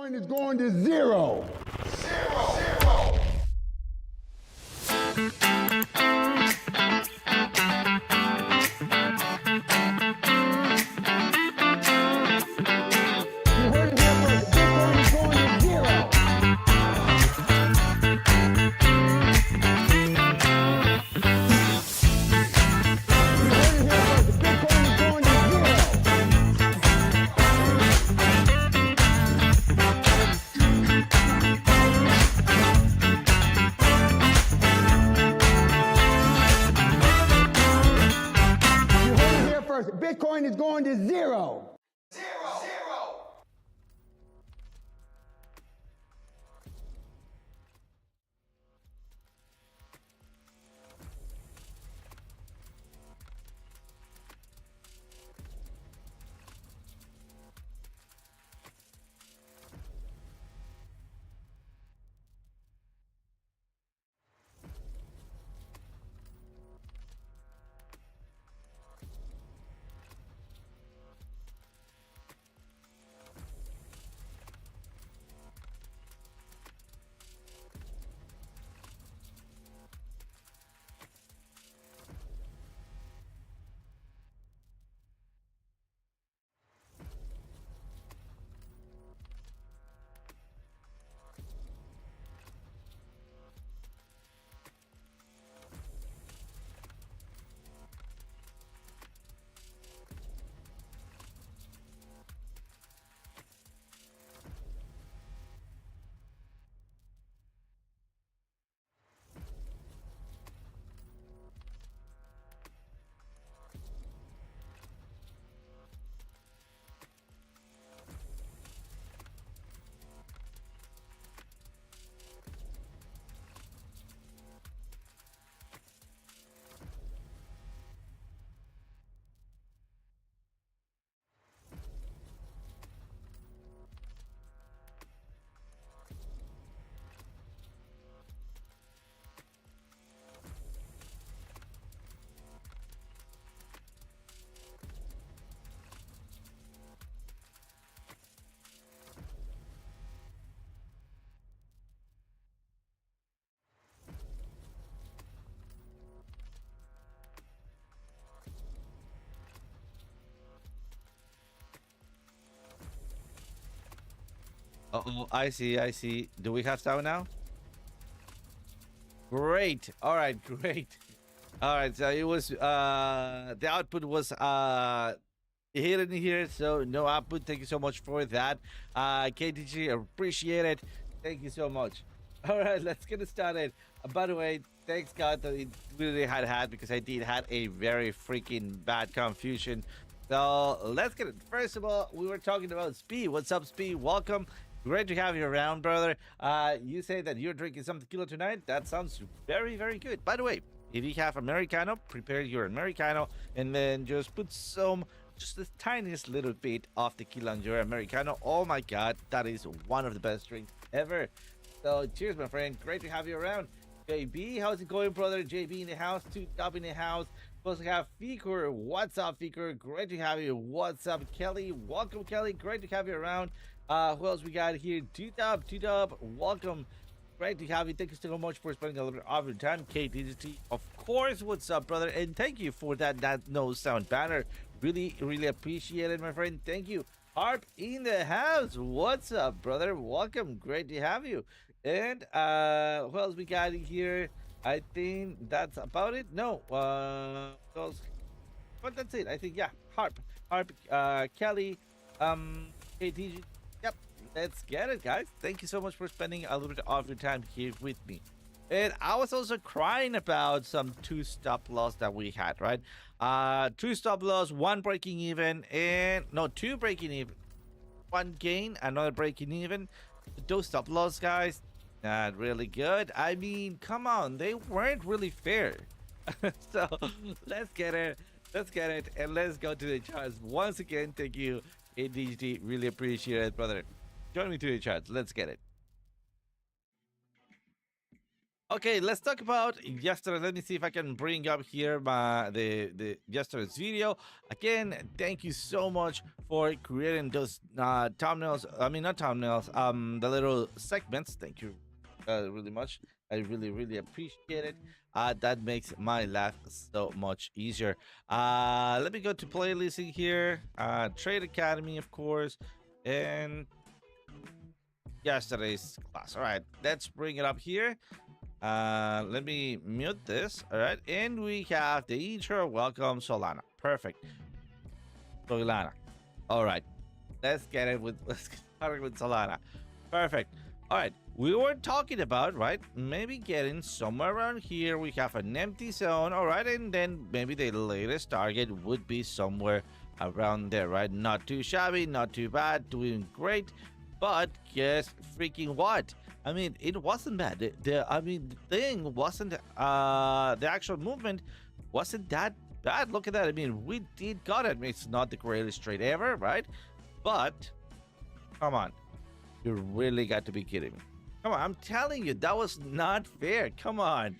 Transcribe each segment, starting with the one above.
Bitcoin is going to zero. Bitcoin is going to zero. Uh-oh, I see. Do we have sound now? Great. All right, great. All right, so it was the output was hidden here, so no output. Thank you so much for that. KTG, appreciate it. Thank you so much. All right, let's get it started. By the way, thanks God that it really had because I did had a very freaking bad confusion. So let's get it. First of all, we were talking about Speed. What's up, Speed? Welcome. Great to have you around, brother. You say that you're drinking some tequila tonight. That sounds very, very good. By the way, if you have Americano, prepare your Americano and then just put just the tiniest little bit of tequila on your Americano. Oh my God, that is one of the best drinks ever. So cheers, my friend. Great to have you around. JB, how's it going, brother? JB in the house, two top in the house. Supposed to have Feker. What's up, Feker? Great to have you. What's up, Kelly? Welcome, Kelly. Great to have you around. Who else we got here? Two-Dub, welcome. Great to have you. Thank you so much for spending a little bit of your time. KDGT, of course. What's up, brother? And thank you for that no sound banner. Really, really appreciate it, my friend. Thank you. Harp in the house. What's up, brother? Welcome. Great to have you. And who else we got here? I think that's about it. No, but that's it. I think, yeah. Harp, Kelly, KTG. Yep, let's get it, guys. Thank you so much for spending a little bit of your time here with me. And I was also crying about some two stop loss that we had, right? Two stop loss, one breaking even, and no, two breaking even, one gain, another breaking even. Those stop loss, guys, not really good. I mean, come on, they weren't really fair. So let's get it, and let's go to the charts once again. Thank you, ADHD. Really appreciate it, brother. Join me to the charts. Let's get it. Okay, let's talk about yesterday. Let me see if I can bring up here the yesterday's video. Again, thank you so much for creating those thumbnails. I mean, not thumbnails. The little segments. Thank you, really much. I really appreciate it. That makes my life so much easier. Let me go to playlisting here. Trade Academy, of course, and yesterday's class. All right, let's bring it up here. Let me mute this. All right, and we have the intro. Welcome, Solana. Perfect, Solana. All right, let's get started with Solana. Perfect. All right, we were talking about right, maybe getting somewhere around here. We have an empty zone. All right, and then maybe the latest target would be somewhere around there. Right, not too shabby, not too bad, doing great. But guess freaking what? I mean, it wasn't bad. I mean, the thing wasn't. The actual movement wasn't that bad. Look at that. I mean, we did got it. It's not the greatest trade ever, right? But come on, you really got to be kidding me. Come on, I'm telling you, that was not fair. Come on.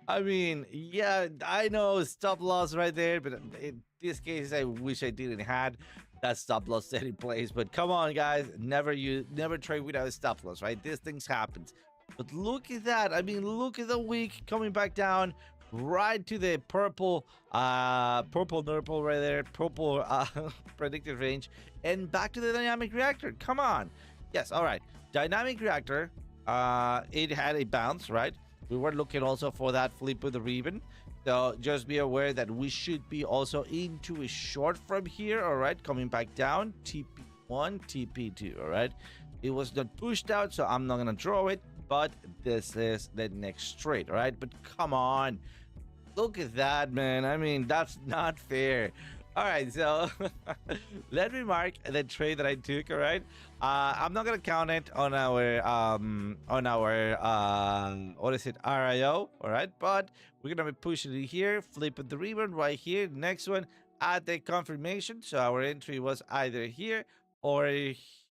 I mean, yeah, I know stop loss right there, but in this case, I wish I didn't had that stop loss set in place. But come on, guys, never trade without a stop loss, right? These things happens. But look at that. I mean, look at the week coming back down right to the purple nurple right there, purple predicted range, and back to the dynamic reactor. Come on. Yes, all right. Dynamic reactor. It had a bounce, right? We were looking also for that flip with the ribbon. So just be aware that we should be also into a short from here, all right? Coming back down, TP1, TP2, all right? It was not pushed out, so I'm not going to draw it, but this is the next trade, all right? But come on. Look at that, man. I mean, that's not fair. All right, so let me mark the trade that I took. All right, I'm not gonna count it on our what is it, RIO. All right, but we're gonna be pushing it here, flipping the ribbon right here. Next one, add the confirmation. So our entry was either here or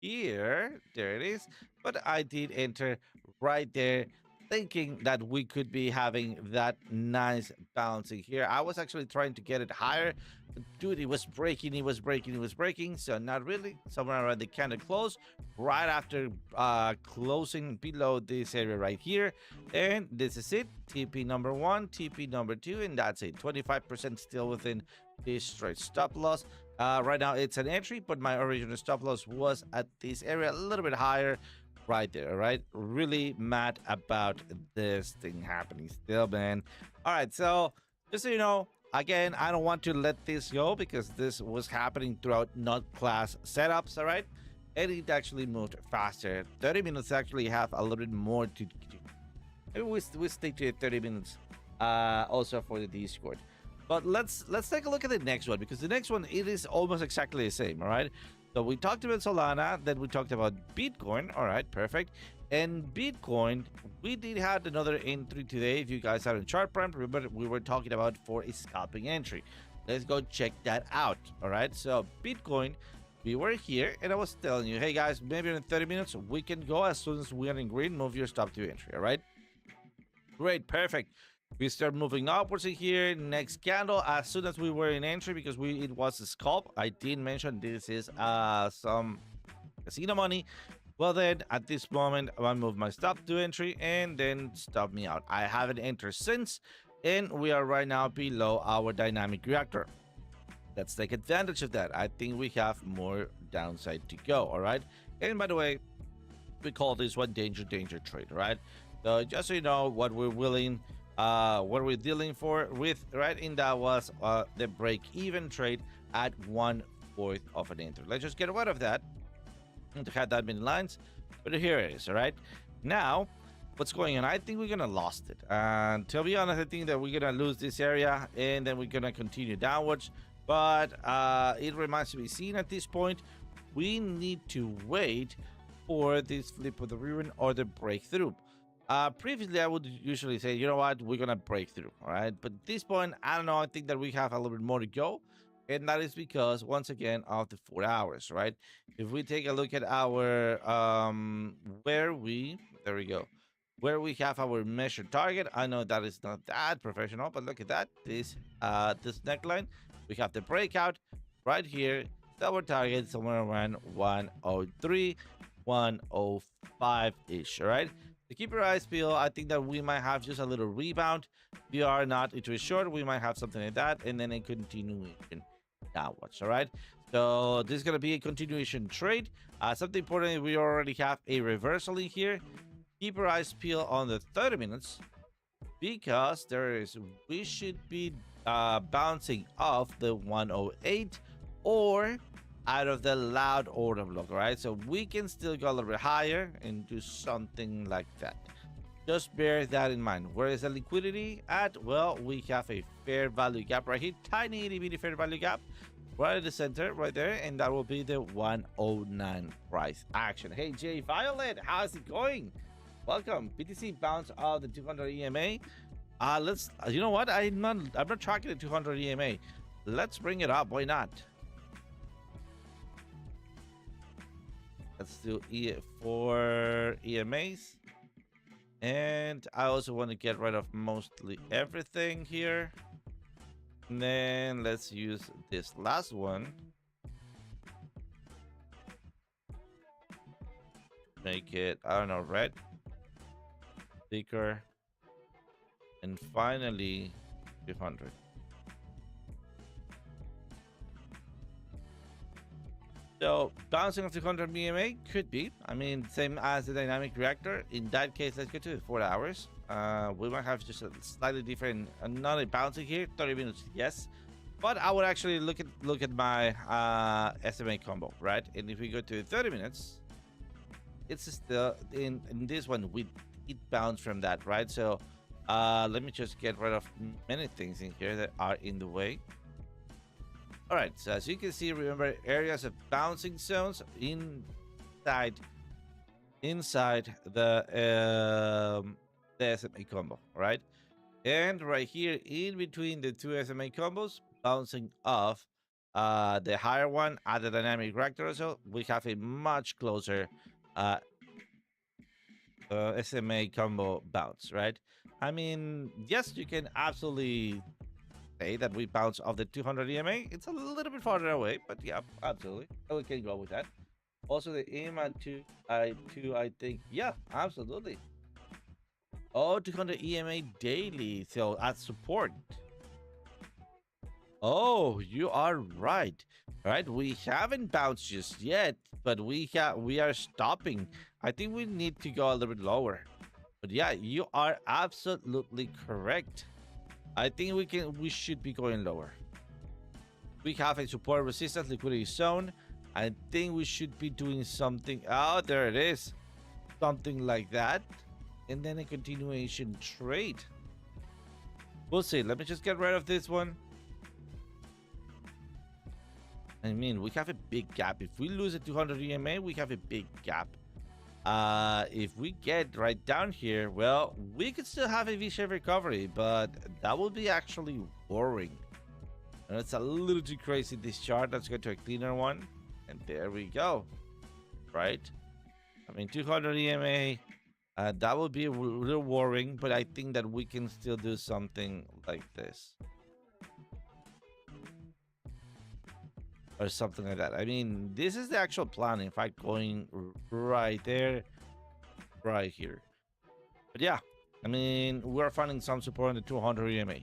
here. There it is. But I did enter right there, thinking that we could be having that nice balancing here. I was actually trying to get it higher. Dude, it was breaking, it was breaking, it was breaking. So not really. Somewhere around the candle close, right after closing below this area right here. And this is it. TP number one, TP number two, and that's it. 25% still within this straight stop loss. Right now it's an entry, but my original stop loss was at this area a little bit higher right there. All right, really mad about this thing happening still, man. All right, so just so you know, again, I don't want to let this go because this was happening throughout not class setups. All right, and it actually moved faster. 30 minutes actually have a little bit more to maybe we stick to 30 minutes also for the Discord. But let's take a look at the next one, because the next one, it is almost exactly the same. All right, so we talked about Solana, then we talked about Bitcoin. All right, perfect. And Bitcoin, we did have another entry today. If you guys are in chart prime, remember we were talking about for a scalping entry. Let's go check that out. All right, so Bitcoin, we were here, and I was telling you, hey guys, maybe in 30 minutes we can go. As soon as we are in green, move your stop to entry. All right, great, perfect. We start moving upwards in here. Next candle, as soon as we were in entry, because it was a scalp. I did mention this is some casino money. Well then, at this moment, I move my stop to entry and then stop me out. I haven't entered since, and we are right now below our dynamic reactor. Let's take advantage of that. I think we have more downside to go. All right. And by the way, we call this one danger trade. Right. So just so you know what we're willing. What we're dealing with, right? And that was the break-even trade at 1/4 of an entry. Let's just get rid of that. To have that many lines, but here it is. All right, now what's going on? I think we're gonna lost it, and to be honest, I think that we're gonna lose this area, and then we're gonna continue downwards. But it remains to be seen at this point. We need to wait for this flip of the ribbon or the breakthrough. Previously, I would usually say, you know what, we're gonna break through, all right? But at this point, I don't know. I think that we have a little bit more to go, and that is because, once again, of the 4 hours, right? If we take a look at our there we go. where we have our measured target. I know that is not that professional, but look at that. This neckline, we have the breakout right here. Our target somewhere around 103, 105 ish. All right. So keep your eyes peeled. I think that we might have just a little rebound. If we are not into a short, we might have something like that, and then a continuation downwards. All right. So this is gonna be a continuation trade. Something important, we already have a reversal in here. Keep your eyes peeled on the 30 minutes because we should be bouncing off the 108 or out of the loud order block, right? So we can still go a little bit higher and do something like that. Just bear that in mind. Where is the liquidity at? Well, we have a fair value gap right here, tiny itty bitty fair value gap right at the center right there, and that will be the 109 price action. Hey Jay Violet, how's it going? Welcome. BTC bounce of the 200 EMA. Let's. You know what? I'm not tracking the 200 EMA. Let's bring it up. Why not? Let's do 4 EMAs. And I also want to get rid of mostly everything here. And then let's use this last one. Make it, I don't know, red. Thicker. And finally, 200. So bouncing of 200 BMA could be. I mean, same as the dynamic reactor. In that case, let's go to 4 hours. We might have just a slightly different, not a bouncing here. 30 minutes, yes. But I would actually look at my SMA combo, right? And if we go to 30 minutes, it's still in this one it bounced from that, right? So let me just get rid of many things in here that are in the way. All right, so as you can see, remember areas of bouncing zones inside the SMA combo, right? And right here in between the two SMA combos, bouncing off the higher one at the dynamic reactor, so we have a much closer SMA combo bounce, right? I mean, yes, you can absolutely say that we bounce off the 200 EMA. It's a little bit farther away, but yeah, absolutely. We can go with that. Also, the EMA 2, I think, yeah, absolutely. Oh, 200 EMA daily, so at support. Oh, you are right. Right, we haven't bounced just yet, but we are stopping. I think we need to go a little bit lower. But yeah, you are absolutely correct. I think we should be going lower. We have a support resistance liquidity zone. I think we should be doing something. Oh, there it is. Something like that. And then a continuation trade. We'll see. Let me just get rid of this one. I mean, we have a big gap. If we lose a 200 EMA, we have a big gap. If we get right down here, well, we could still have a V-shaped recovery, but that will be actually worrying. And it's a little too crazy, this chart. Let's go to a cleaner one. And there we go. Right? I mean, 200 EMA, that would be a little worrying, but I think that we can still do something like this. Or something like that. I mean, this is the actual plan. In fact, going right there, right here. But yeah, I mean, we're finding some support on the 200 EMA.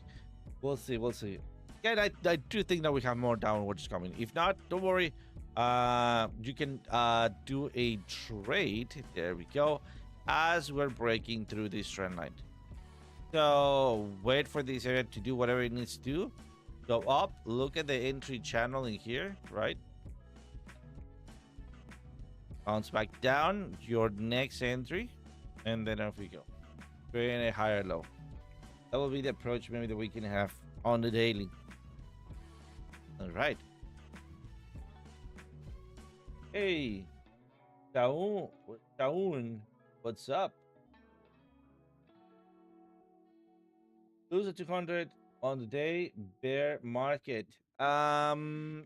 We'll see. We'll see. Again, I do think that we have more downwards coming. If not, don't worry. You can do a trade. There we go. As we're breaking through this trend line. So wait for this area to do whatever it needs to do. Go up, look at the entry channel in here, right? Bounce back down, your next entry, and then off we go. Create a higher low. That will be the approach maybe that we can have on the daily. All right. Hey, Daun, what's up? Lose a 200 on the day, bear market. Well,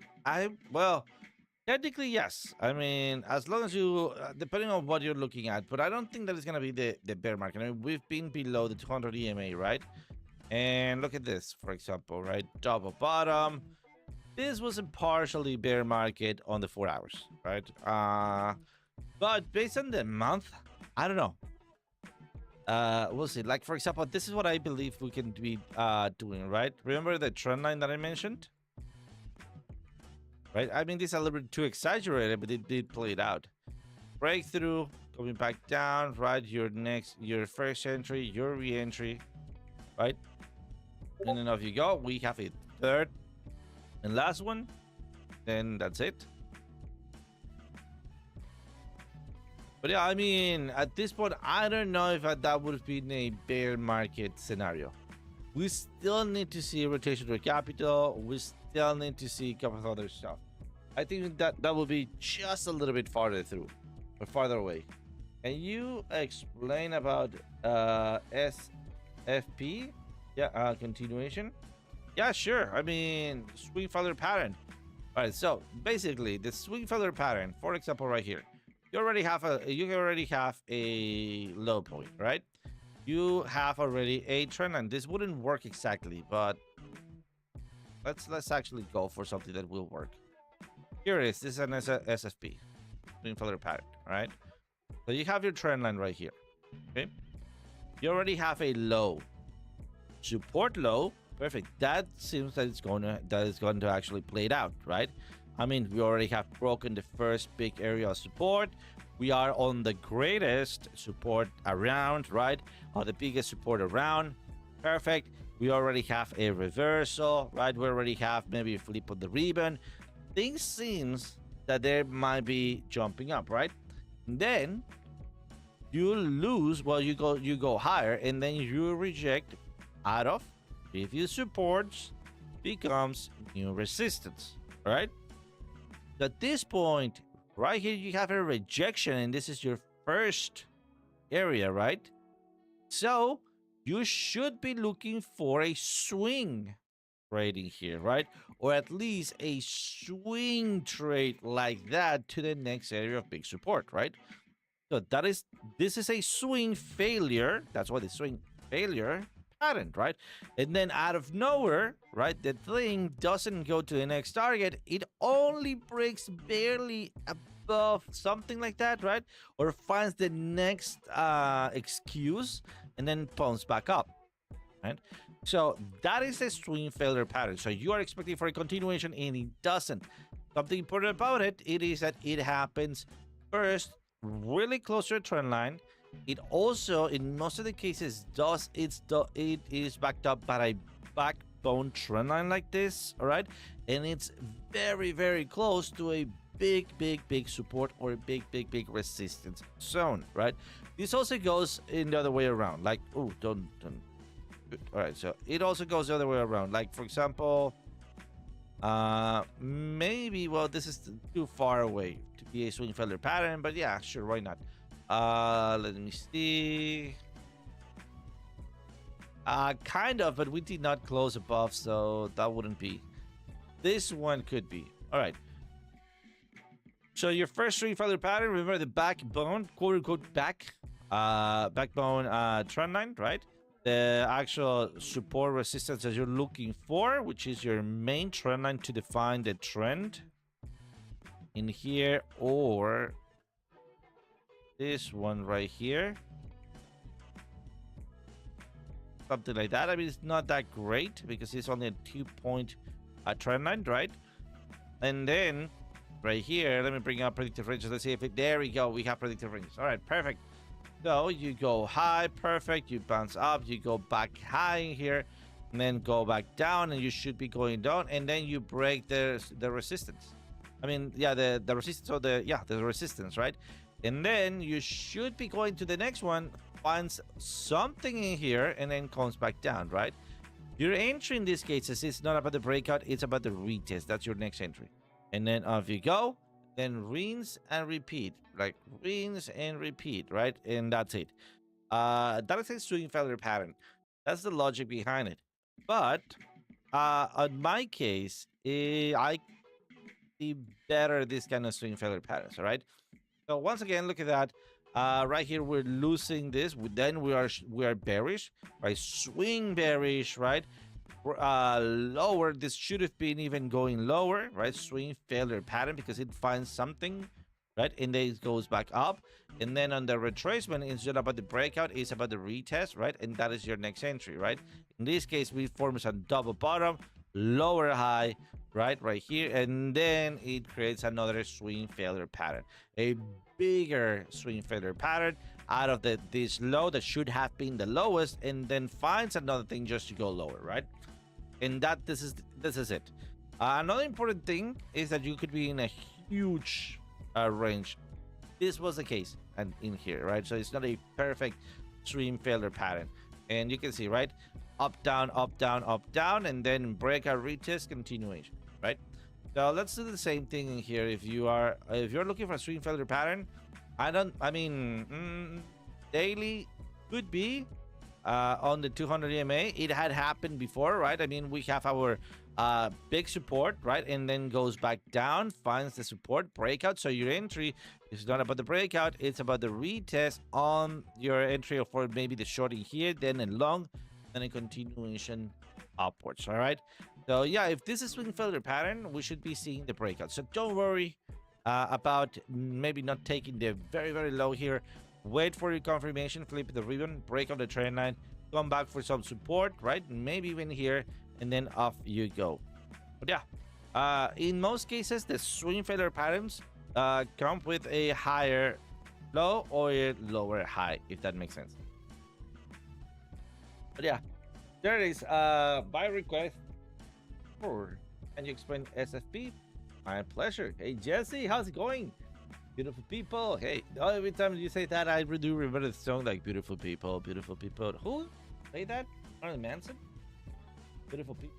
Technically, yes. I mean, as long as you, depending on what you're looking at, but I don't think that it's gonna be the bear market. I mean, we've been below the 200 EMA, right? And look at this, for example, right? Top or bottom. This was a partially bear market on the 4 hours, right? But based on the month, I don't know. We'll see. Like, for example, this is what I believe we can be doing, right? Remember the trend line that I mentioned? Right? I mean, this is a little bit too exaggerated, but it did play it out. Breakthrough, coming back down, right? Your first entry, your re-entry, right? And then off you go. We have a third and last one. Then that's it. But yeah, I mean, at this point, I don't know if that would have been a bear market scenario. We still need to see a rotation to capital. We still need to see a couple of other stuff. I think that will be just a little bit farther through, or farther away. Can you explain about SFP? Yeah, continuation. Yeah, sure. I mean, swing feather pattern. All right. So basically, the swing feather pattern, for example, right here, you already have a low point, right? You have already a trend line. This wouldn't work exactly, but let's actually go for something that will work. Here it is. This is an SFP, swing feather pattern, all right? So you have your trend line right here. Okay. You already have a low. Support low. Perfect. That seems that it's going to actually play it out, right? I mean, we already have broken the first big area of support. We are on the greatest support around, right? Or the biggest support around. Perfect. We already have a reversal, right? We already have maybe a flip of the ribbon. Things seems that there might be jumping up, right? And then you lose, well, you go higher, and then you reject out of previous supports, becomes new resistance, right? At this point, right here, you have a rejection, and this is your first area, right? So you should be looking for a swing trading here, right? Or at least a swing trade like that to the next area of big support, right? So this is a swing failure. That's why the swing failure pattern, right? And then out of nowhere, right, the thing doesn't go to the next target. It only breaks barely above something like that, right? Or finds the next excuse and then pumps back up, right? So that is a swing failure pattern. So you are expecting for a continuation and it doesn't. Something important about it is that it happens first really close to a trend line. It also, in most of the cases, it is backed up by a backbone trend line like this, all right? And it's very, very close to a big support or a big resistance zone, right? This also goes in the other way around. Like, oh, don't. All right, so it also goes the other way around. Like, for example, maybe, well, this is too far away to be a swing failure pattern, but yeah, sure, why not? Let me see. Kind of, but we did not close above, so that wouldn't be. This one could be. All right. So your first swing failure pattern, remember the backbone, quote unquote backbone trend line, right? The actual support resistance that you're looking for, which is your main trend line to define the trend in here, or this one right here, something like that. I mean, it's not that great because it's only a 2-point trend line, right? And then right here, let me bring up predictive ranges. Let's see if there we go. We have predictive ranges. All right, perfect. So you go high, perfect. You bounce up, you go back high here, and then go back down, and you should be going down, and then you break the resistance. I mean, yeah, the resistance, or the resistance, right? And then you should be going to the next one, finds something in here, and then comes back down, right? Your entry in these cases is not about the breakout, it's about the retest. That's your next entry. And then off you go, then rinse and repeat. Like rinse and repeat, right? And that's it. That is a swing failure pattern. That's the logic behind it. But on my case, I see better this kind of swing failure patterns. All right. So once again, look at that. Right here, we're losing this. Then we are bearish, right? Swing bearish, right? Lower. This should have been even going lower, right? Swing failure pattern because it finds something, right? And then it goes back up. And then on the retracement, instead about the breakout, it's about the retest, right? And that is your next entry, right? In this case, we form a double bottom, lower high, right here, and then it creates another swing failure pattern, a bigger swing failure pattern out of this low that should have been the lowest, and then finds another thing just to go lower, right? And that this is it. Another important thing is that you could be in a huge range. This was the case and in here, right? So it's not a perfect swing failure pattern, and you can see, right, up down up down up down, and then breakout retest continuation, right? So let's do the same thing in here. If you're looking for a swing failure pattern, daily could be on the 200 EMA. It had happened before, right? I mean, we have our big support, right? And then goes back down, finds the support breakout. So your entry is not about the breakout, it's about the retest on your entry for maybe the short in here, then a long, then a continuation upwards. All right. So yeah, if this is swing failure pattern, we should be seeing the breakout. So don't worry about maybe not taking the very, very low here. Wait for your confirmation, flip the ribbon, break up the trend line, come back for some support, right? Maybe even here, and then off you go. But yeah, in most cases, the swing failure patterns come with a higher low or a lower high, if that makes sense. But yeah, there it is. By request. Can you explain SFP? My pleasure. Hey Jesse, how's it going? Beautiful people. Hey, every time you say that, I do remember the song like "Beautiful People, Beautiful People." Who played that? Marilyn Manson. Beautiful people.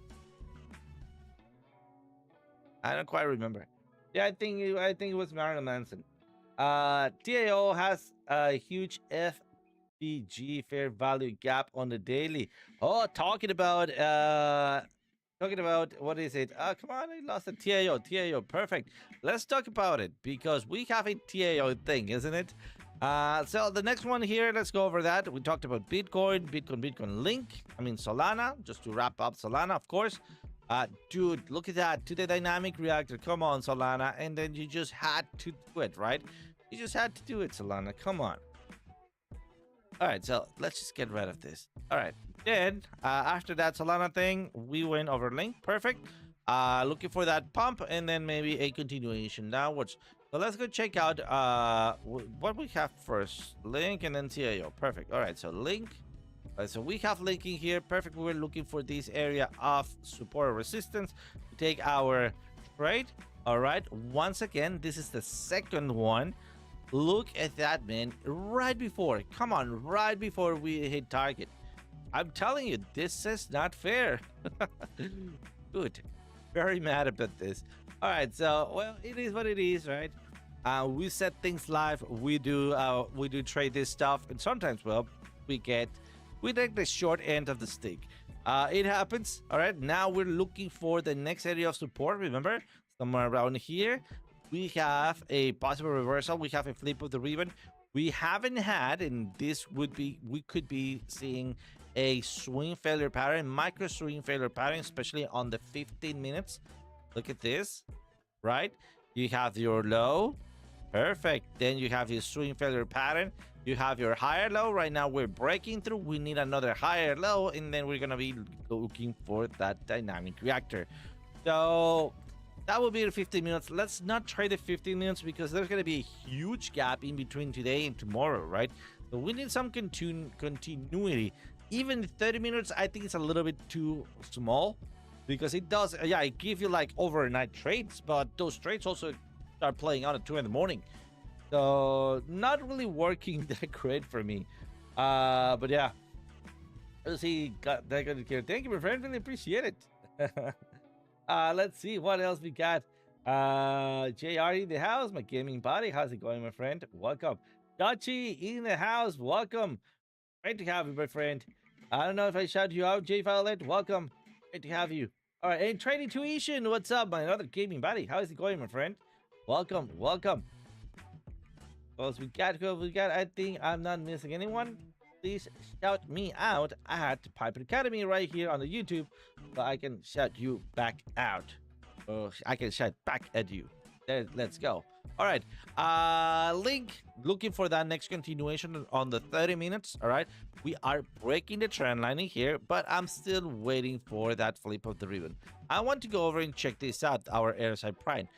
I don't quite remember. Yeah, I think it was Marilyn Manson. TAO has a huge FBG fair value gap on the daily. Oh, talking about what is it? Come on, I lost a TAO, perfect. Let's talk about it because we have a TAO thing, isn't it? So the next one here, let's go over that. We talked about Bitcoin Link. I mean Solana, just to wrap up Solana, of course. Dude, look at that, to the dynamic reactor. Come on, Solana, and then you just had to do it, right? You just had to do it, Solana. Come on. All right, so let's just get rid of this. All right. Then after that Solana thing, we went over Link. Perfect. Looking for that pump and then maybe a continuation downwards. So let's go check out what we have first. Link and then CIO. Perfect. All right, so Link. So we have Link in here. Perfect. We're looking for this area of support or resistance to take our trade. All right. Once again, this is the second one. Look at that, man. Right before. Come on. Right before we hit target. I'm telling you, this is not fair. Good. Very mad about this. All right, so well, it is what it is, right? We set things live. We do trade this stuff, and sometimes, well, we take the short end of the stick. It happens. All right, now we're looking for the next area of support. Remember, somewhere around here, we have a possible reversal. We have a flip of the ribbon. We haven't had, and this would be, we could be seeing a swing failure pattern, micro swing failure pattern, especially on the 15 minutes. Look at this, right? You have your low, perfect. Then you have your swing failure pattern. You have your higher low. Right now we're breaking through. We need another higher low, and then we're gonna be looking for that dynamic reactor. So that will be the 15 minutes. Let's not trade the 15 minutes because there's gonna be a huge gap in between today and tomorrow, right? So we need some continuity. Even 30 minutes, I think it's a little bit too small because it does, yeah, it gives you like overnight trades, but those trades also start playing out at 2 in the morning. So not really working that great for me. But yeah, let's see. Got that good here. Thank you, my friend. Really appreciate it. Let's see what else we got. JR in the house, my gaming buddy. How's it going, my friend? Welcome. Dachi in the house. Welcome. Great to have you, my friend. I don't know if I shout you out, J Violet. Welcome. Great to have you. All right, and Trading Tuition, what's up, my other gaming buddy? How is it going, my friend? Welcome, welcome. Well, we got. I think I'm not missing anyone. Please shout me out at Piper Academy right here on the YouTube, so I can shout you back out. Or I can shout back at you. There, let's go. All right. Link, looking for that next continuation on the 30 minutes. All right. We are breaking the trend line in here, but I'm still waiting for that flip of the ribbon. I want to go over and check this out, our airside prime.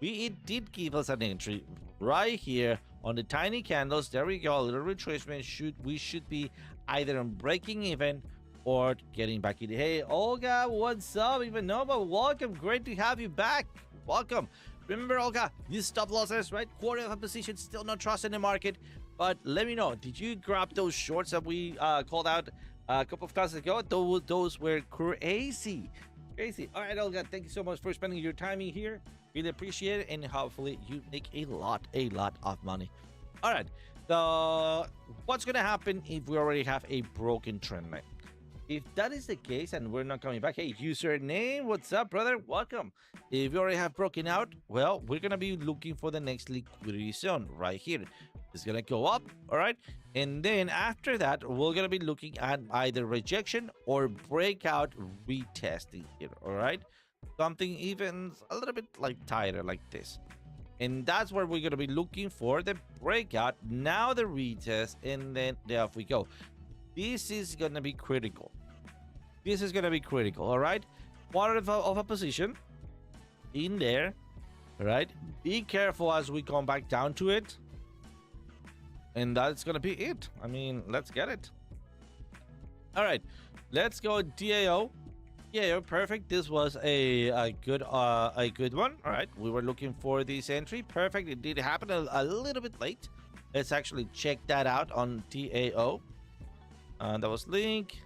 It did give us an entry right here on the tiny candles. There we go, a little retracement. We should be either on breaking even or getting back in. Hey, Olga, what's up? Ivanova, welcome. Great to have you back. Welcome. Remember, Olga, these stop losses, right? Quarter of a position, still not trust in the market. But let me know, did you grab those shorts that we called out a couple of classes ago? Those were crazy. Crazy. All right, Olga, thank you so much for spending your time in here. Really appreciate it, and hopefully you make a lot of money. All right, so what's gonna happen if we already have a broken trend line? If that is the case and we're not coming back, hey, username, what's up, brother? Welcome. If you already have broken out, well, we're gonna be looking for the next liquidity zone right here. It's gonna go up, all right, and then after that, we're gonna be looking at either rejection or breakout retesting here, all right. Something even a little bit like tighter like this, and that's where we're going to be looking for the breakout, now the retest, and then there we go. This is going to be critical. This is going to be critical. All right, quarter of a position in there. All right, be careful as we come back down to it, and that's going to be it. I mean, let's get it. All right, let's go DAO. Yeah, perfect. This was a good one. All right, we were looking for this entry. Perfect. It did happen a little bit late. Let's actually check that out on TAO. That was Link.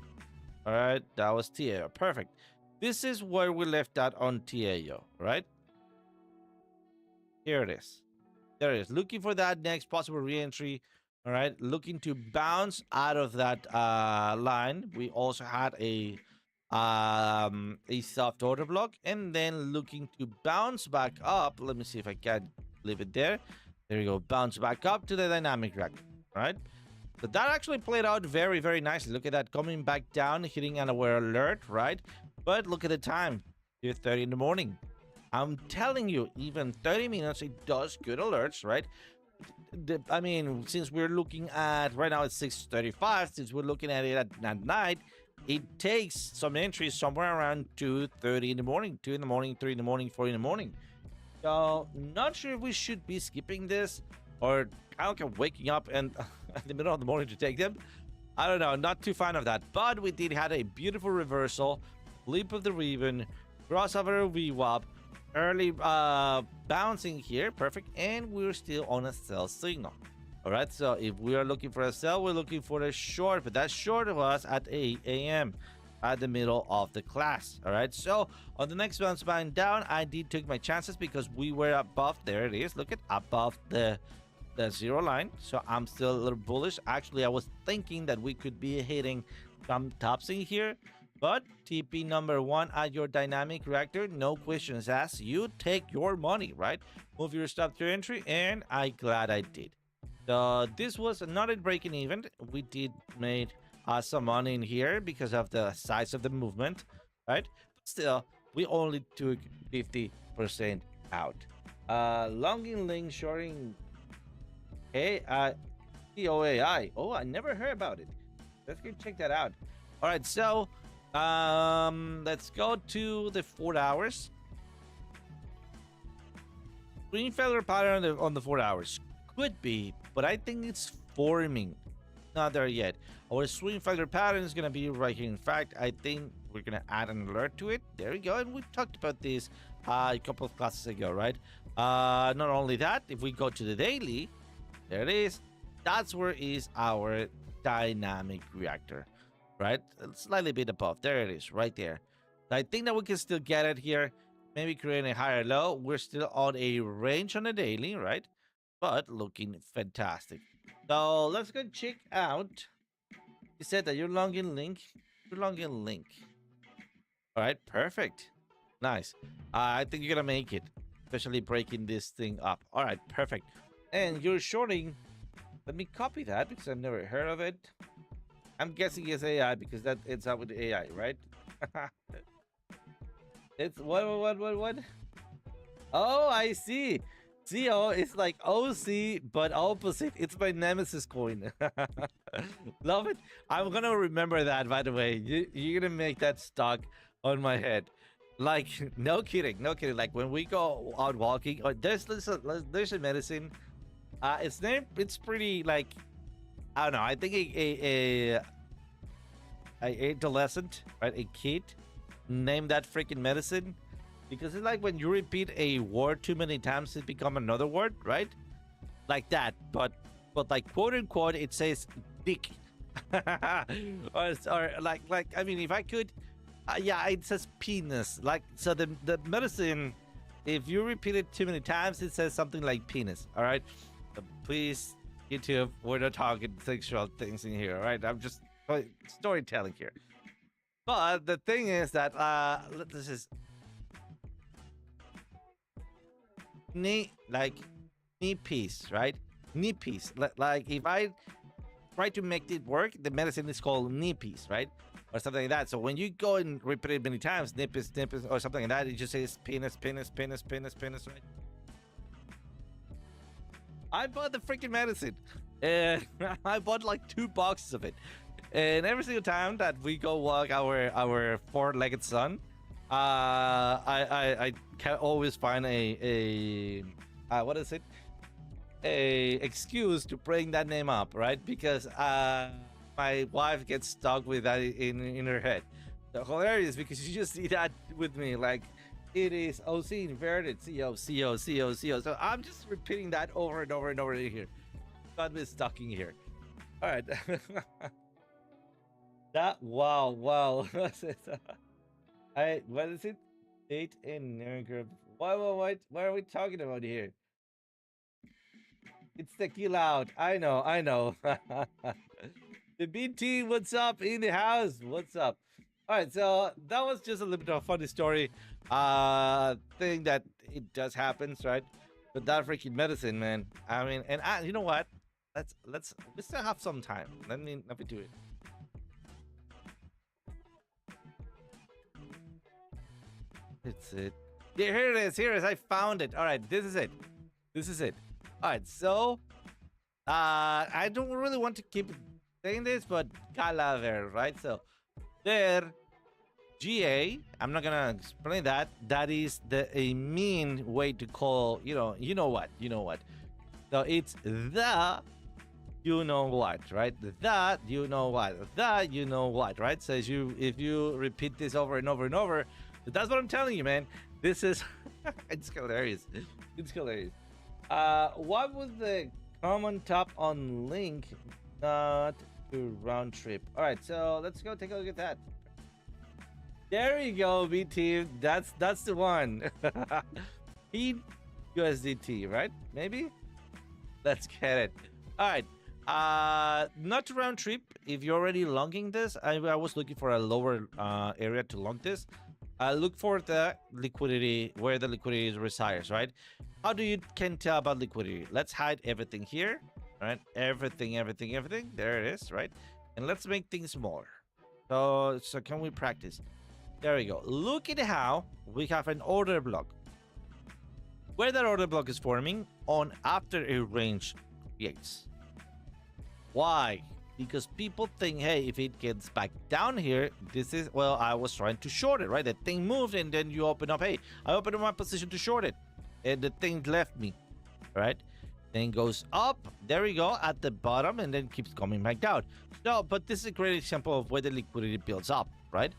All right, that was TAO. Perfect. This is where we left out on TAO. Right here it is. There it is. Looking for that next possible re-entry. All right, looking to bounce out of that line. We also had a soft order block, and then looking to bounce back up. Let me see if I can leave it there. There you go, bounce back up to the dynamic rack. Right, so that actually played out very nicely. Look at that, coming back down, hitting an aware alert, right? But look at the time, 2:30 in the morning. I'm telling you, even 30 minutes, it does good alerts, right? I mean, since we're looking at right now, it's 6:35. Since we're looking at it at night, it takes some entries somewhere around 2:30 in the morning, 2 in the morning, 3 in the morning, 4 in the morning. So not sure if we should be skipping this or kind of waking up and in the middle of the morning to take them. I don't know, not too fan of that. But we did have a beautiful reversal, flip of the ribbon, crossover VWAP, early bouncing here, perfect, and we're still on a sell signal. All right, so if we are looking for a sell, we're looking for a short, but that short was at 8 a.m. at the middle of the class. All right, so on the next bounce back down, I did take my chances because we were above. There it is. Look at above the zero line. So I'm still a little bullish. Actually, I was thinking that we could be hitting some tops in here, but TP number 1 at your dynamic reactor, no questions asked. You take your money, right? Move your stop to entry, and I'm glad I did. This was not a breaking even. We did made some money in here because of the size of the movement, right? But still, we only took 50% out. Long in link, shorting. Hey, COAI. Oh, I never heard about it. Let's go check that out. All right, so let's go to the 4 hours. Green feather pattern on the 4 hours. Could be, but I think it's forming. Not there yet. Our swing factor pattern is going to be right here. In fact, I think we're going to add an alert to it. There we go. And we talked about this a couple of classes ago, right? Not only that, if we go to the daily, there it is. That's where is our dynamic reactor, right? Slightly bit above. There it is, right there. I think that we can still get it here. Maybe create a higher low. We're still on a range on the daily, right? But looking fantastic. So let's go check out. You said that you're long in link. You're long in link. All right, perfect. Nice. I think you're gonna make it, especially breaking this thing up. All right, perfect. And you're shorting. Let me copy that because I've never heard of it. I'm guessing it's AI because that it's up with AI, right? It's what? Oh, I see. CO is like OC, but opposite. It's my nemesis coin. Love it. I'm gonna remember that, by the way. You're gonna make that stuck on my head. Like, no kidding, no kidding. Like when we go out walking, or there's a medicine. It's pretty like I don't know. I think a adolescent, right? A kid name that freaking medicine because it's like when you repeat a word too many times, it become another word, right? Like that, but like quote unquote, it says dick, or like I mean, if I could, yeah, it says penis. Like so, the medicine, if you repeat it too many times, it says something like penis. All right, please, YouTube, we're not talking sexual things in here, all right? I'm just storytelling here. But the thing is that this is knee like knee piece, right? Knee piece. Like if I try to make it work, the medicine is called knee piece, right? Or something like that. So when you go and repeat it many times, nippus, nippus, or something like that, it just says penis, penis, penis, penis, penis, right? I bought the freaking medicine. And I bought like 2 boxes of it. And every single time that we go walk our 4-legged son, I can always find a what is it? A excuse to bring that name up, right? Because my wife gets stuck with that in her head. So hilarious because you just see that with me, like it is OC inverted CO CO CO CO. So I'm just repeating that over and over and over here. Got me stuck in here. All right. That wow. What is it? Date and name group. What are we talking about here? It's the kill out. I know. The BT, what's up in the house? What's up? All right, so that was just a little bit of a funny story. Thing that it does happens, right? But that freaking medicine, man. I mean, and you know what? We still have some time. Let me do it. It's it. Yeah, here it is. Here it is. I found it. All right, this is it. This is it. All right, so I don't really want to keep saying this, but calaver, right? So there, GA. I'm not gonna explain that. That is a mean way to call. You know what. So it's the. You know what, right? That you know what. That you know what, right? So if you repeat this over and over and over. That's what I'm telling you, man. This is it's hilarious. It's hilarious. What was the common top on link, not to round trip? All right, so let's go take a look at that. There you go, BT. That's the one. P USDT, right? Maybe. Let's get it. All right. Not to round trip. If you're already longing this, I was looking for a lower area to long this. Look for the liquidity, where the liquidity resides, right? How do you can tell about liquidity? Let's hide everything here, right? Everything. There it is, right? And let's make things smaller. So can we practice? There we go. Look at how we have an order block. Where that order block is forming on after a range creates. Why? Because people think, hey, if it gets back down here, this is, well, I was trying to short it, right? The thing moved and then you open up, hey, I opened up my position to short it. And the thing left me, right? Then goes up, there we go, at the bottom, and then keeps coming back down. No, but this is a great example of where the liquidity builds up, right?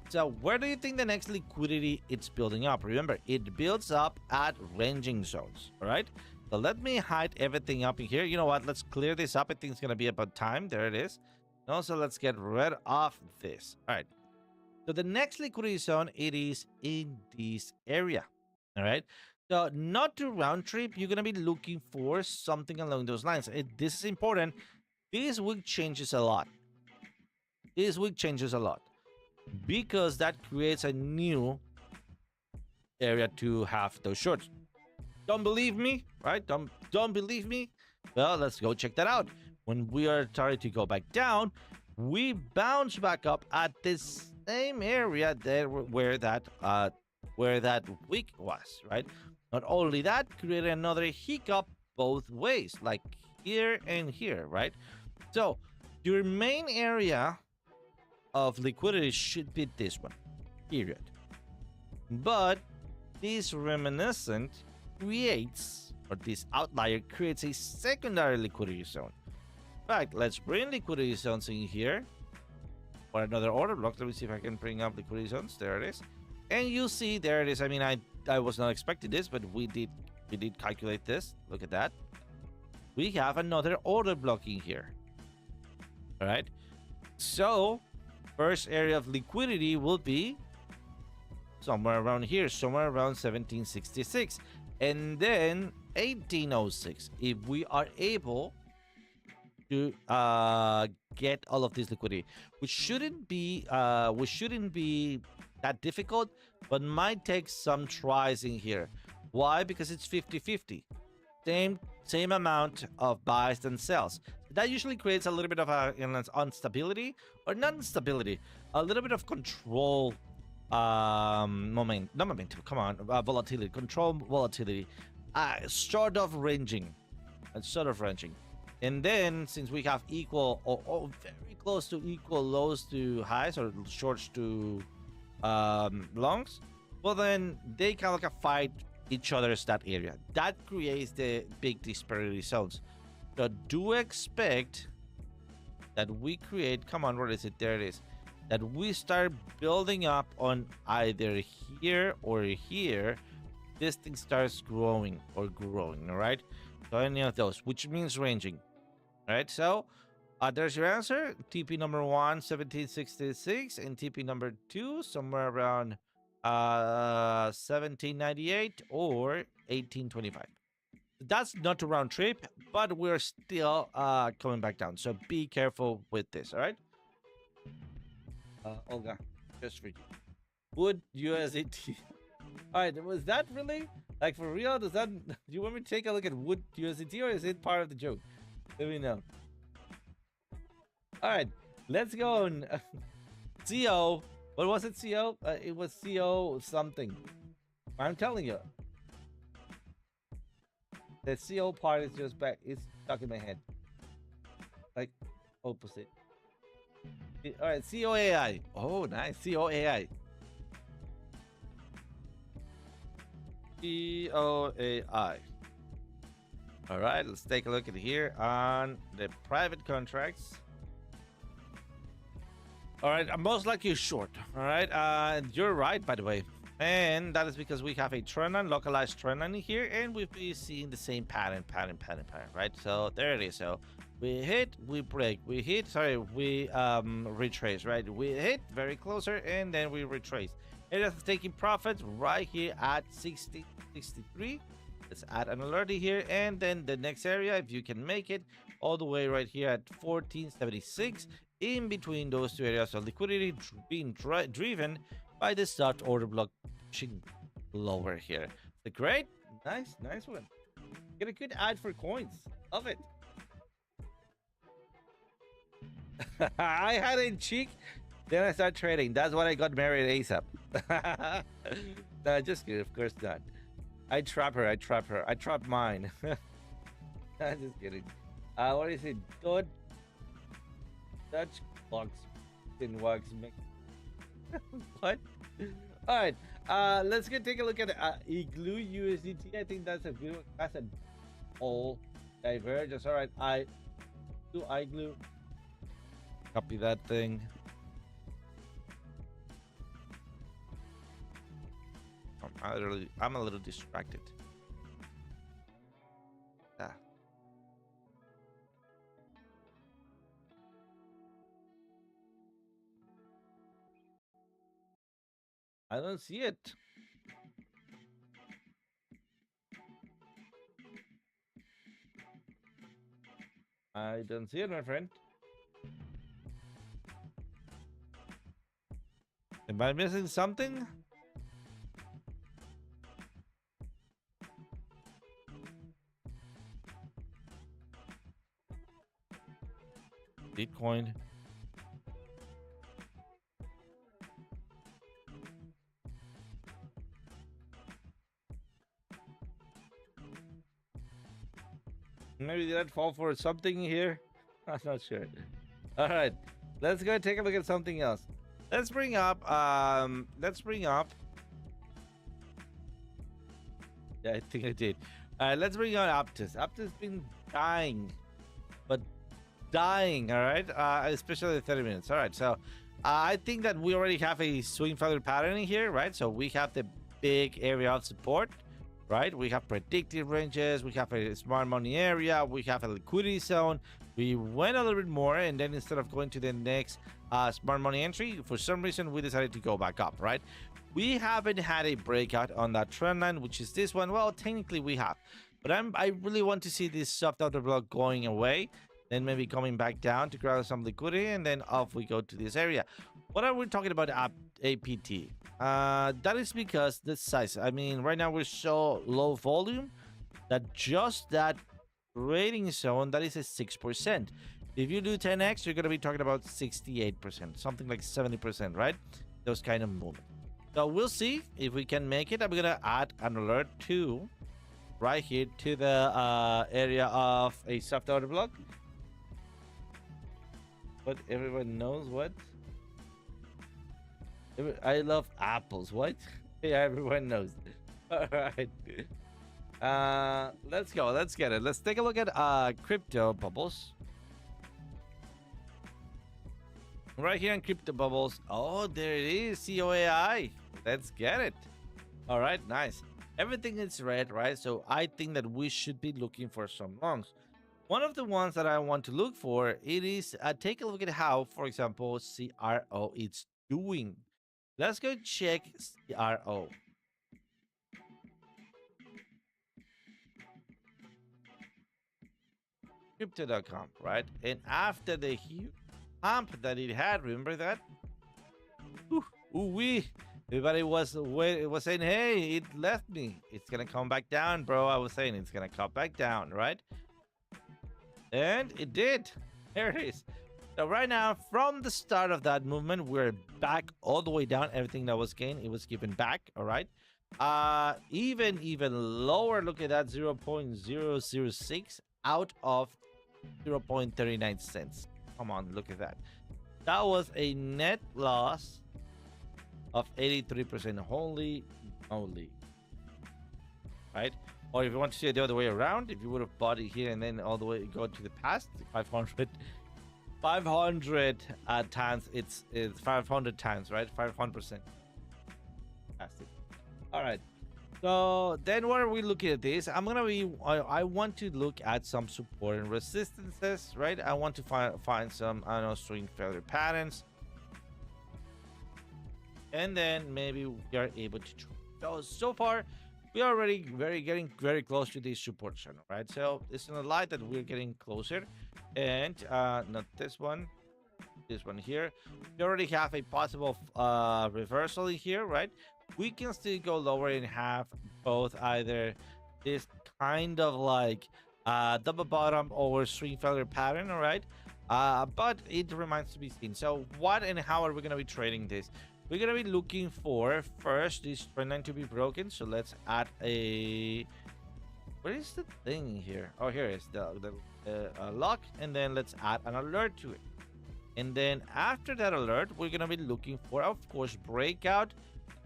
So where do you think the next liquidity it's building up? Remember, it builds up at ranging zones, all right? So let me hide everything up in here. You know what? Let's clear this up. I think it's going to be about time. There it is. And also, let's get rid of this. All right. So the next liquidity zone, it is in this area. All right. So not to round trip, you're going to be looking for something along those lines. This is important. This week changes a lot. Because that creates a new area to have those shorts. Don't believe me, right? Don't believe me? Well, let's go check that out. When we are starting to go back down, we bounce back up at this same area there where that wick was, right? Not only that, create another hiccup both ways, like here and here, right? So your main area of liquidity should be this one, period. But this reminiscent creates, or this outlier creates a secondary liquidity zone. In fact, let's bring liquidity zones in here for another order block. Let me see if I can bring up liquidity zones. There it is. And you see, there it is. I mean, I was not expecting this, but we did calculate this. Look at that. We have another order block in here. All right. So, first area of liquidity will be somewhere around here, somewhere around 1766, and then 1806. If we are able to get all of this liquidity, which shouldn't be that difficult, but might take some tries in here. Why? Because it's 50-50. Same amount of buys and sells. That usually creates a little bit of a instability, or not instability, a little bit of control volatility, control volatility, sort of ranging. And then since we have equal or very close to equal lows to highs, or shorts to longs, well, then they kind of like fight each other's that area. That creates the big disparity zones. So do expect that we create, come on, where is it? There it is. That we start building up on either here or here. This thing starts growing, all right? So any of those, which means ranging, right? So there's your answer. TP number 1, 1766, and TP number 2, somewhere around 1798 or 1825. That's not a round trip, but we're still coming back down. So be careful with this, all right? Olga, just for you. Wood USDT. All right, was that really? Like, for real? Does that... Do you want me to take a look at Wood USDT, or is it part of the joke? Let me know. All right, let's go on. CO. What was it, CO? It was CO something. I'm telling you. The CO part is just back. It's stuck in my head. Like, opposite. All right, COAI. Oh, nice. COAI. COAI. All right, let's take a look at here on the private contracts. All right, I'm most likely short. All right, you're right, by the way. And that is because we have a trend line, localized trend line here, and we've been seeing the same pattern, right? So there it is. So we hit, we break, we hit, sorry, we retrace, right? We hit very closer, and then we retrace. It is taking profits right here at 60.63. Let's add an alert here, and then the next area, if you can make it, all the way right here at 14.76. In between those two areas of liquidity being driven by the start order block pushing lower here. So great, nice one. Get a good ad for coins. Love it. I had it in cheek, then I start trading. That's what I got married ASAP. No, just kidding, of course not. I trap her. I trap mine. I'm just kidding. What is it? Dutch clocks didn't work. What? All right. Let's go take a look at Igloo USDT. I think that's a good one. That's an all divergence. All right. Igloo. Copy that thing. I'm a little distracted. Ah. I don't see it. I don't see it, my friend. Am I missing something? Bitcoin. Maybe did I fall for something here? I'm not sure. All right, let's go take a look at something else. Let's bring up. Yeah, I think I did. Let's bring on Aptus. Aptus been dying, but dying. All right, especially the 30 minutes. All right, so I think that we already have a swing failure pattern in here, right? So we have the big area of support, right? We have predictive ranges, we have a smart money area, we have a liquidity zone. We went a little bit more, and then instead of going to the next smart money entry, for some reason we decided to go back up, right? We haven't had a breakout on that trend line, which is this one. Well, technically we have, but I really want to see this soft outer block going away, then maybe coming back down to grab some liquidity, and then off we go to this area. What are we talking about APT? That is because the size. I mean, right now we're so low volume that just that rating zone, that is a 6%. If you do 10x, you're going to be talking about 68%, something like 70%, right? Those kind of movements. So we'll see if we can make it. I'm going to add an alert to right here to the area of a soft order block. But everyone knows what? I love apples. What? Yeah, everyone knows. All right. Let's go. Let's get it. Let's take a look at crypto bubbles. Right here in crypto bubbles. Oh, there it is. COAI. Let's get it. All right, nice. Everything is red, right? So I think that we should be looking for some longs. One of the ones that I want to look for, it is take a look at how, for example, CRO is doing. Let's go check CRO. Crypto.com, right? And after the huge pump that it had, remember that? Ooh-wee. Everybody was saying, hey, it left me. It's gonna come back down, bro. I was saying it's gonna come back down, right? And it did. There it is. So right now, from the start of that movement, we're back all the way down. Everything that was gained, it was given back. All right. Even lower. Look at that, 0.006 out of 0.39 cents. Come on, look at that. That was a net loss of 83%. Holy moly. Right? Or if you want to see it the other way around, if you would have bought it here and then all the way go to the past, 500 times, it's 500 times, right? 500%. Fantastic. All right. So then what are we looking at this? I want to look at some support and resistances, right? I want to find some, I don't know, swing failure patterns. And then maybe we are able to so far we are already getting very close to this support channel, right? So it's in a light that we're getting closer, and not this one, this one here. We already have a possible reversal in here, right? We can still go lower and have both either this kind of like double bottom or swing failure pattern, all right? But it remains to be seen. So what and how are we going to be trading this? We're going to be looking for first this trend line to be broken. So let's add a, what is the thing here? Oh, here is the lock, and then let's add an alert to it. And then after that alert, we're going to be looking for, of course, breakout,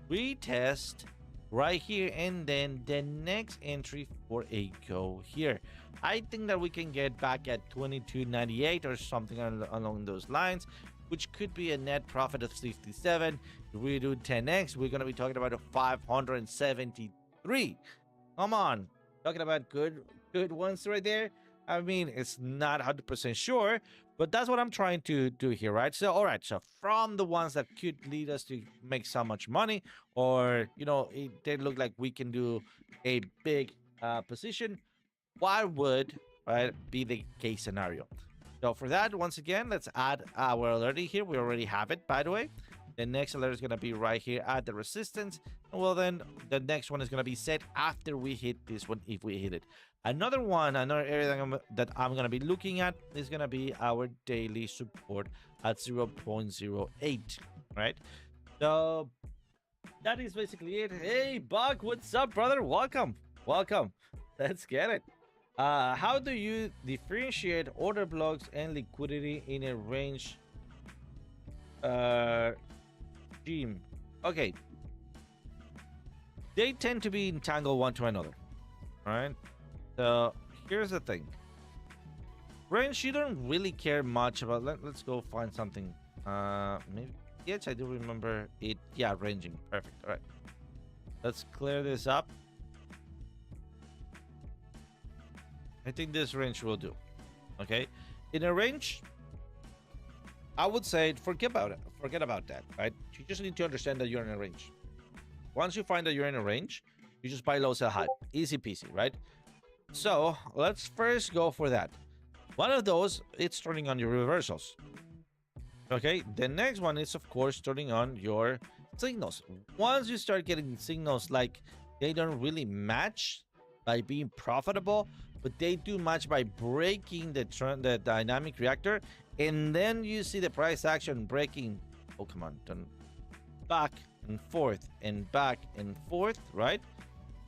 retest right here, and then the next entry for a go here. I think that we can get back at 22.98 or something along those lines, which could be a net profit of 67. If we do 10x, we're going to be talking about a 573. Come on, talking about good ones right there. I mean, it's not 100% sure, but that's what I'm trying to do here, right? So, all right, so from the ones that could lead us to make so much money, or, you know, they look like we can do a big position, what would, right, be the case scenario? So for that, once again, let's add our alert here. We already have it, by the way. The next alert is going to be right here at the resistance. Well, then the next one is going to be set after we hit this one, if we hit it. Another area that I'm going to be looking at is going to be our daily support at 0.08, right? So that is basically it. Hey, Buck, what's up, brother? Welcome. Let's get it. How do you differentiate order blocks and liquidity in a range regime? Okay. They tend to be entangled one to another. Alright? So here's the thing. Range, you don't really care much about. Let's go find something. Maybe. Yes, I do remember it. Yeah, ranging. Perfect. Alright. Let's clear this up. I think this range will do. Okay. In a range, I would say forget about it. Forget about that, right? You just need to understand that you're in a range. Once you find that you're in a range, you just buy low, sell high. Easy peasy, right? So let's first go for that. One of those, it's turning on your reversals. Okay. The next one is, of course, turning on your signals. Once you start getting signals like they don't really match by being profitable, but they do match by breaking the dynamic reactor, and then you see the price action breaking. Oh, come on, back and forth and back and forth, right?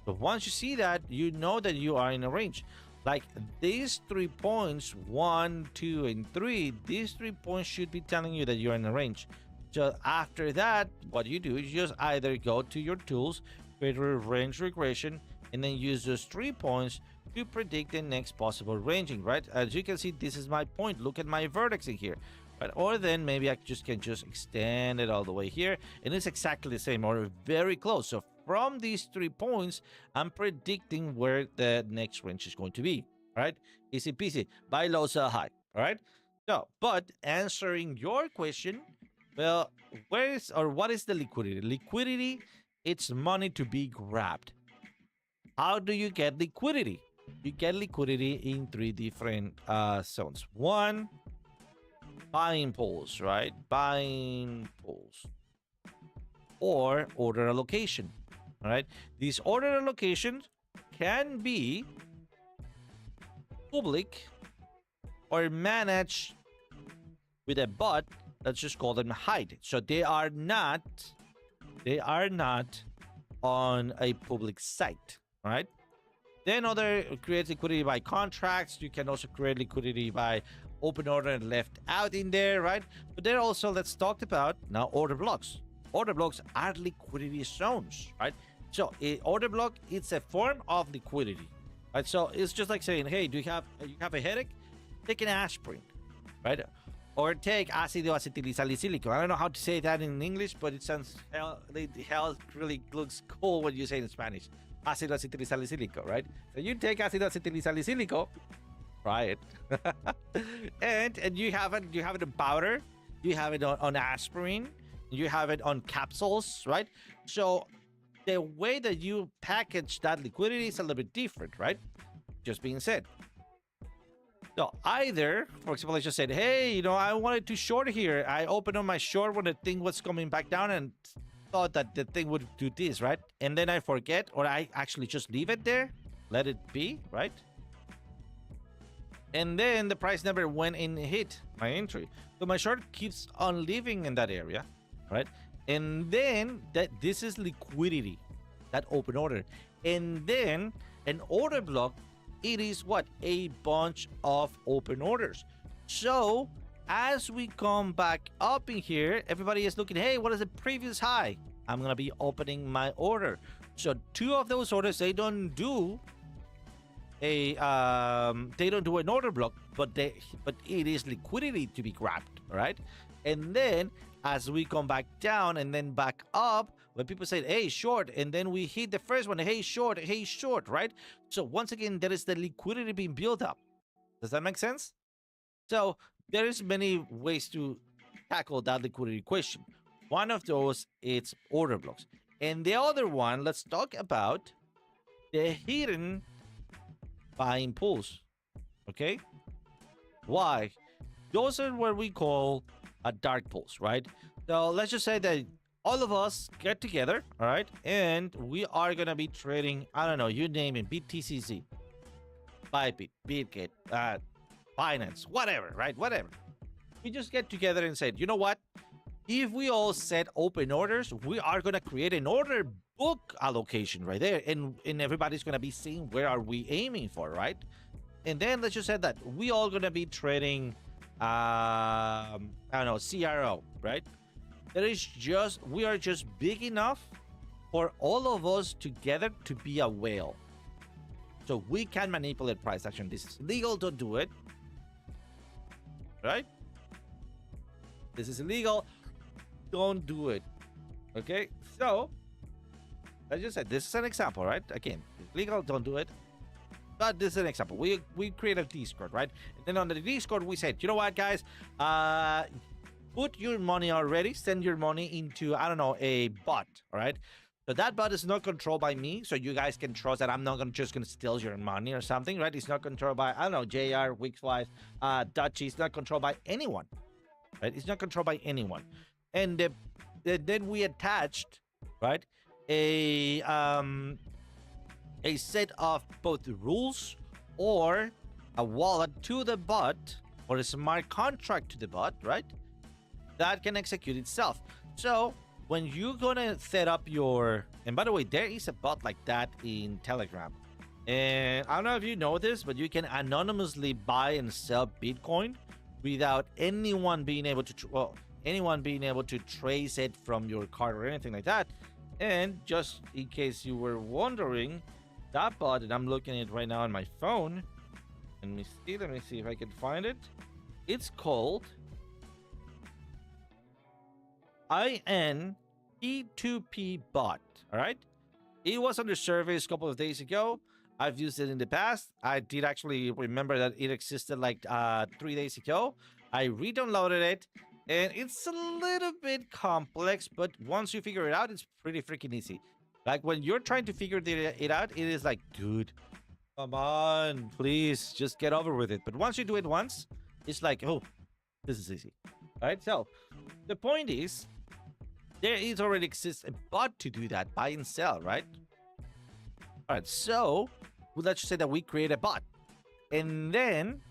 But once you see that, you know that you are in a range. Like these 3 points, 1, 2, and 3, these 3 points should be telling you that you're in a range. So after that, what you do is just either go to your tools, create a range regression, and then use those 3 points to predict the next possible ranging, right? As you can see, this is my point. Look at my vertex in here, right? Or then maybe I can just extend it all the way here, and it's exactly the same or very close. So from these 3 points, I'm predicting where the next range is going to be, right? Easy peasy. Buy low, sell high, all right? So, but answering your question, well, what is the liquidity? Liquidity, it's money to be grabbed. How do you get liquidity? You get liquidity in 3 different zones. One, buying pools, right? Buying pools. Or order allocation, all right? These order allocations can be public or managed with a bot. Let's just call them hide. So they are not on a public site, all right? Then other create liquidity by contracts. You can also create liquidity by open order and left out in there, right? But then also, let's talk about now order blocks. Order blocks are liquidity zones, right? So order block, it's a form of liquidity, right? So it's just like saying, hey, you have a headache? Take an aspirin, right? Or take ácido acetilsalicílico. I don't know how to say that in English, but it sounds hell really looks cool when you say it in Spanish. Ácido acetilsalicílico, right? So you take ácido acetilsalicílico, try it, and you have it in powder, you have it on aspirin, you have it on capsules, right? So the way that you package that liquidity is a little bit different, right? Just being said. So either, for example, I just said, hey, I wanted to short here. I opened on my short when the thing was coming back down and thought that the thing would do this, right? And then I forget, or I actually just leave it there, let it be, right? And then the price never went and hit my entry. So my short keeps on living in that area, right? And then this is liquidity, that open order. And then an order block, it is what? A bunch of open orders. So as we come back up in here, everybody is looking, hey, what is the previous high? I'm going to be opening my order. So 2 of those orders, they don't do an order block, but it is liquidity to be grabbed, right? And then as we come back down and then back up, when people say, hey, short, and then we hit the first one, hey, short, right? So once again, there is the liquidity being built up. Does that make sense? So there is many ways to tackle that liquidity question. One of those is order blocks. And the other one, let's talk about the hidden buying pools. Okay? Why? Those are what we call dark pools, right? So let's just say that all of us get together, all right, and we are gonna be trading. I don't know, you name it, BTCC, Bybit, Bitget, Binance, whatever, right? Whatever. We just get together and said, you know what? If we all set open orders, we are gonna create an order book allocation right there, and everybody's gonna be seeing where are we aiming for, right? And then let's just say that we all gonna be trading, I don't know, CRO, right? There is just we are just big enough for all of us together to be a whale, so we can manipulate price action. This is illegal. Don't do it, right? This is illegal. Don't do it. Okay, so let's just say this is an example, right? Again, it's legal. Don't do it. But this is an example. We create a Discord, right? And then on the Discord, we said, you know what, guys? Put your money already. Send your money into, I don't know, a bot, all right? So that bot is not controlled by me, so you guys can trust that I'm not just gonna steal your money or something, right? It's not controlled by, I don't know, JR, Wixwise, Dutchy. It's not controlled by anyone, right? It's not controlled by anyone. And then we attached, right, a set of both rules or a wallet to the bot or a smart contract to the bot, right? That can execute itself. So when you're gonna set up your, and by the way, there is a bot like that in Telegram. And I don't know if you know this, but you can anonymously buy and sell Bitcoin without anyone being able to trace it from your card or anything like that. And just in case you were wondering, that bot, and I'm looking at it right now on my phone. Let me see if I can find it. It's called INP2P bot. All right. It was on the service a couple of days ago. I've used it in the past. I did actually remember that it existed like 3 days ago. I re-downloaded it, and it's a little bit complex, but once you figure it out, it's pretty freaking easy. Like when you're trying to figure it out, it is like, dude, come on, please, just get over with it. But once you do it once, it's like, oh, this is easy. All right, so the point is, there is already exists a bot to do that, buy and sell, right? All right, so let's just say that we create a bot, and then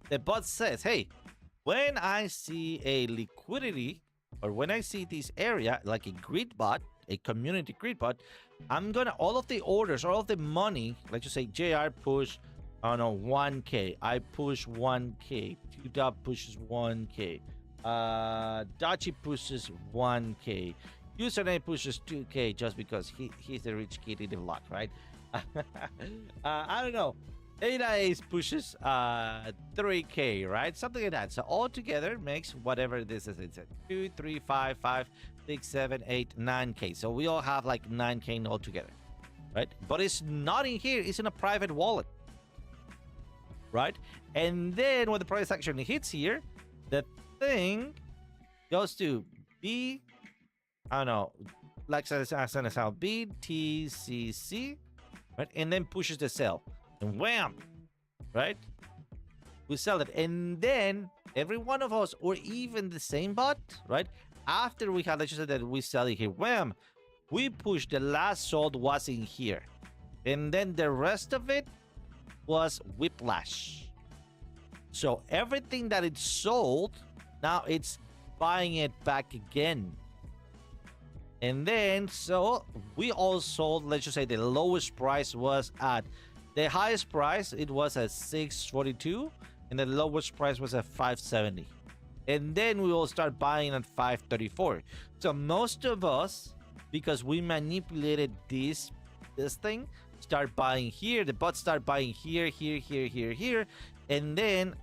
the bot says, hey, when I see a liquidity or when I see this area like a grid bot, a community grid bot, I'm gonna all of the orders, all of the money, let's just say JR push, I don't know, 1K, I push 1K, Q-Dub pushes 1K, Dachi pushes 1K, username pushes 2K just because he's the rich kid in the block, right? I don't know. 8 Ace pushes 3K, right? Something like that. So all together makes whatever this is. It's 2, 3, 5, 5, 6, 7, 8, 9K. So we all have like 9K all together, right? But it's not in here. It's in a private wallet, right? And then when the price action hits here, the thing goes to B, I don't know, like as an example, BTCC, right? And then pushes the sell. And wham, right? We sell it. And then every one of us, or even the same bot, right? After we had, let's just say that we sell it here, wham, we push the last sold was in here. And then the rest of it was whiplash. So everything that it sold, now it's buying it back again. And then, so we all sold, let's just say the lowest price was at, the highest price, it was at 642, and the lowest price was at 570. And then we will start buying at 534. So most of us, because we manipulated this thing, start buying here. The bots start buying here, here, here, here, here. And then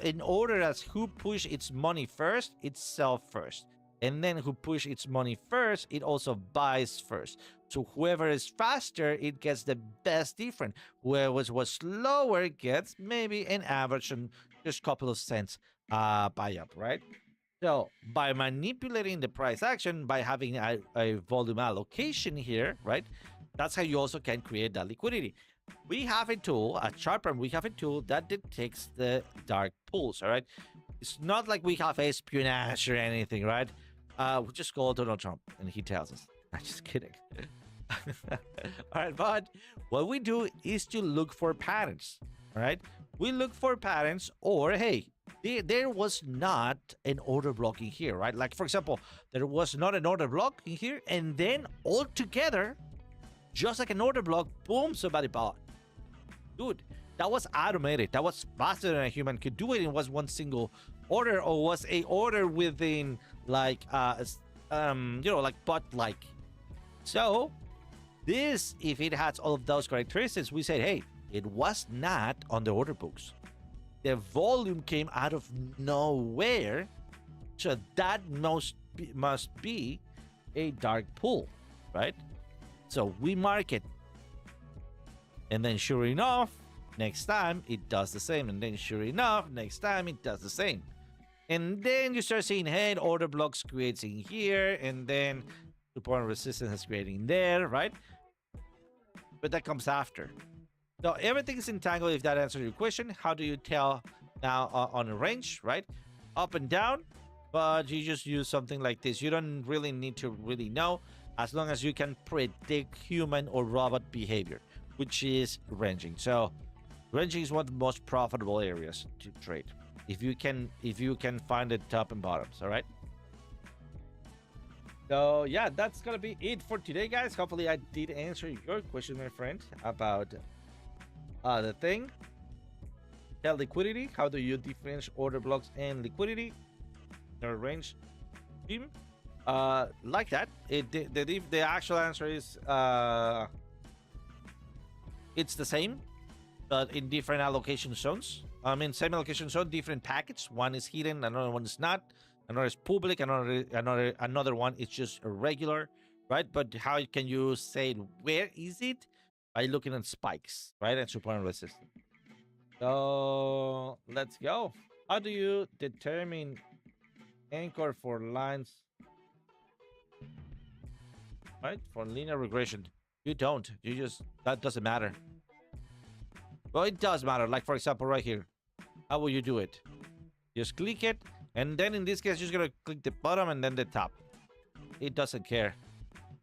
in order as who push its money first, it sell first. And then who push its money first, it also buys first. So whoever is faster, it gets the best difference. Whoever was slower gets maybe an average and just a couple of cents buy up, right? So by manipulating the price action, by having a volume allocation here, right? That's how you also can create that liquidity. We have a tool, at Sharper, we have a tool that detects the dark pools, all right? It's not like we have espionage or anything, right? We just call Donald Trump and he tells us. I'm just kidding. All right, but what we do is to look for patterns. All right, we look for patterns, or hey, there was not an order block in here, right? Like for example, there was not an order block in here, and then all together, just like an order block, boom, somebody bought. Dude, that was automated. That was faster than a human could do it. It was one single order, or was a order within like like bot like. So this, if it has all of those characteristics, we said, hey, it was not on the order books. The volume came out of nowhere, so that must be a dark pool, right? So we mark it, and then sure enough, next time it does the same, and then sure enough, next time it does the same. And then you start seeing, hey, order blocks creates in here, and then support and resistance is creating there, right? But that comes after. So everything is entangled. If that answers your question, how do you tell now on a range, right? Up and down, but you just use something like this. You don't really need to really know, as long as you can predict human or robot behavior, which is ranging. So ranging is one of the most profitable areas to trade. If you can find the top and bottoms, all right? So yeah, that's gonna be it for today, guys. Hopefully I did answer your question, my friend, about the thing. Tell liquidity. How do you differentiate order blocks and liquidity? Your range team. Like that. The actual answer is it's the same, but in different allocation zones. I mean, same allocation zone, different package. One is hidden, another one is not. Another is public, another one is just a regular, right? But how can you say where is it? By looking at spikes, right? And support and resistance. So let's go. How do you determine anchor for lines, right? For linear regression, you don't. You just, that doesn't matter. Well, it does matter. Like for example, right here. How will you do it? Just click it, and then in this case, you're just gonna click the bottom and then the top. It doesn't care.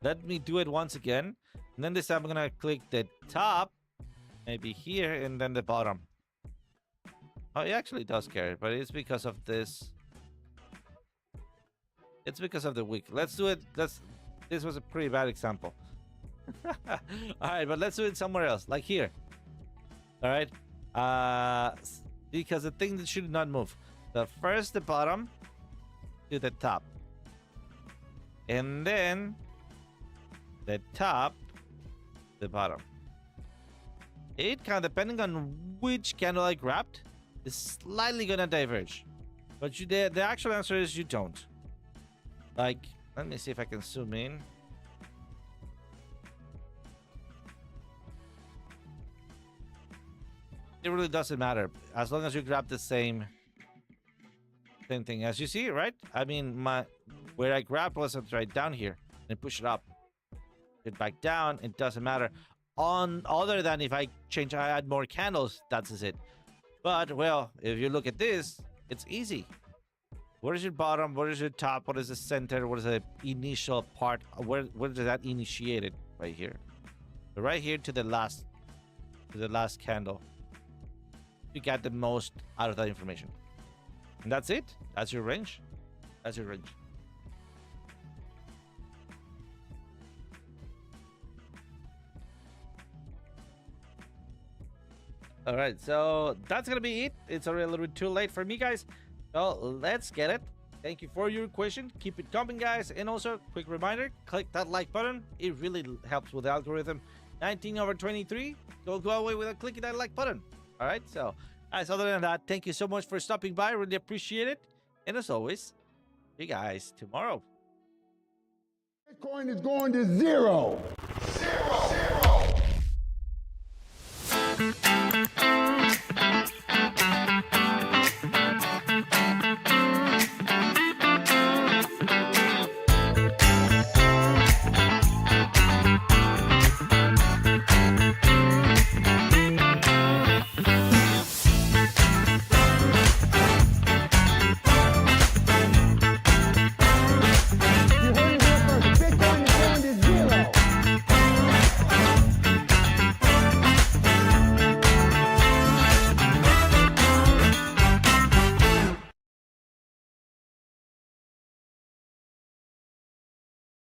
Let me do it once again, and then this time I'm gonna click the top, maybe here, and then the bottom. Oh, it actually does care, but it's because of this. It's because of the wick. Let's do it. This was a pretty bad example. All right, but let's do it somewhere else, like here. All right. Because the thing that should not move. So first the bottom to the top, and then the top, the bottom. It kind of, depending on which candle I grabbed, is slightly gonna diverge. But the actual answer is you don't. Like, let me see if I can zoom in. It really doesn't matter as long as you grab the same thing. As you see, right? I mean, where I grabbed was right down here and push it up, it back down. It doesn't matter. Other than if I add more candles, that's it. But well, if you look at this, it's easy. Where is your bottom? Where is your top? What is the center? What is the initial part? Where does that initiate it? Right here. So right here to the last candle. You get the most out of that information. And that's it. That's your range. That's your range. All right, so that's gonna be it. It's already a little bit too late for me, guys. So let's get it. Thank you for your question. Keep it coming, guys. And also, quick reminder, click that like button. It really helps with the algorithm. 19/23. Don't go away without clicking that like button. All right, so guys, other than that, thank you so much for stopping by. Really appreciate it. And as always, see you guys tomorrow. Bitcoin is going to zero.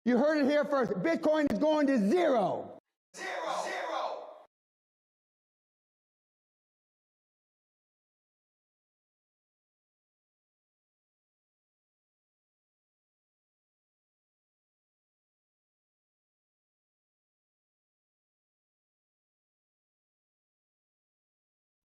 You heard it here first. Bitcoin is going to zero. Zero.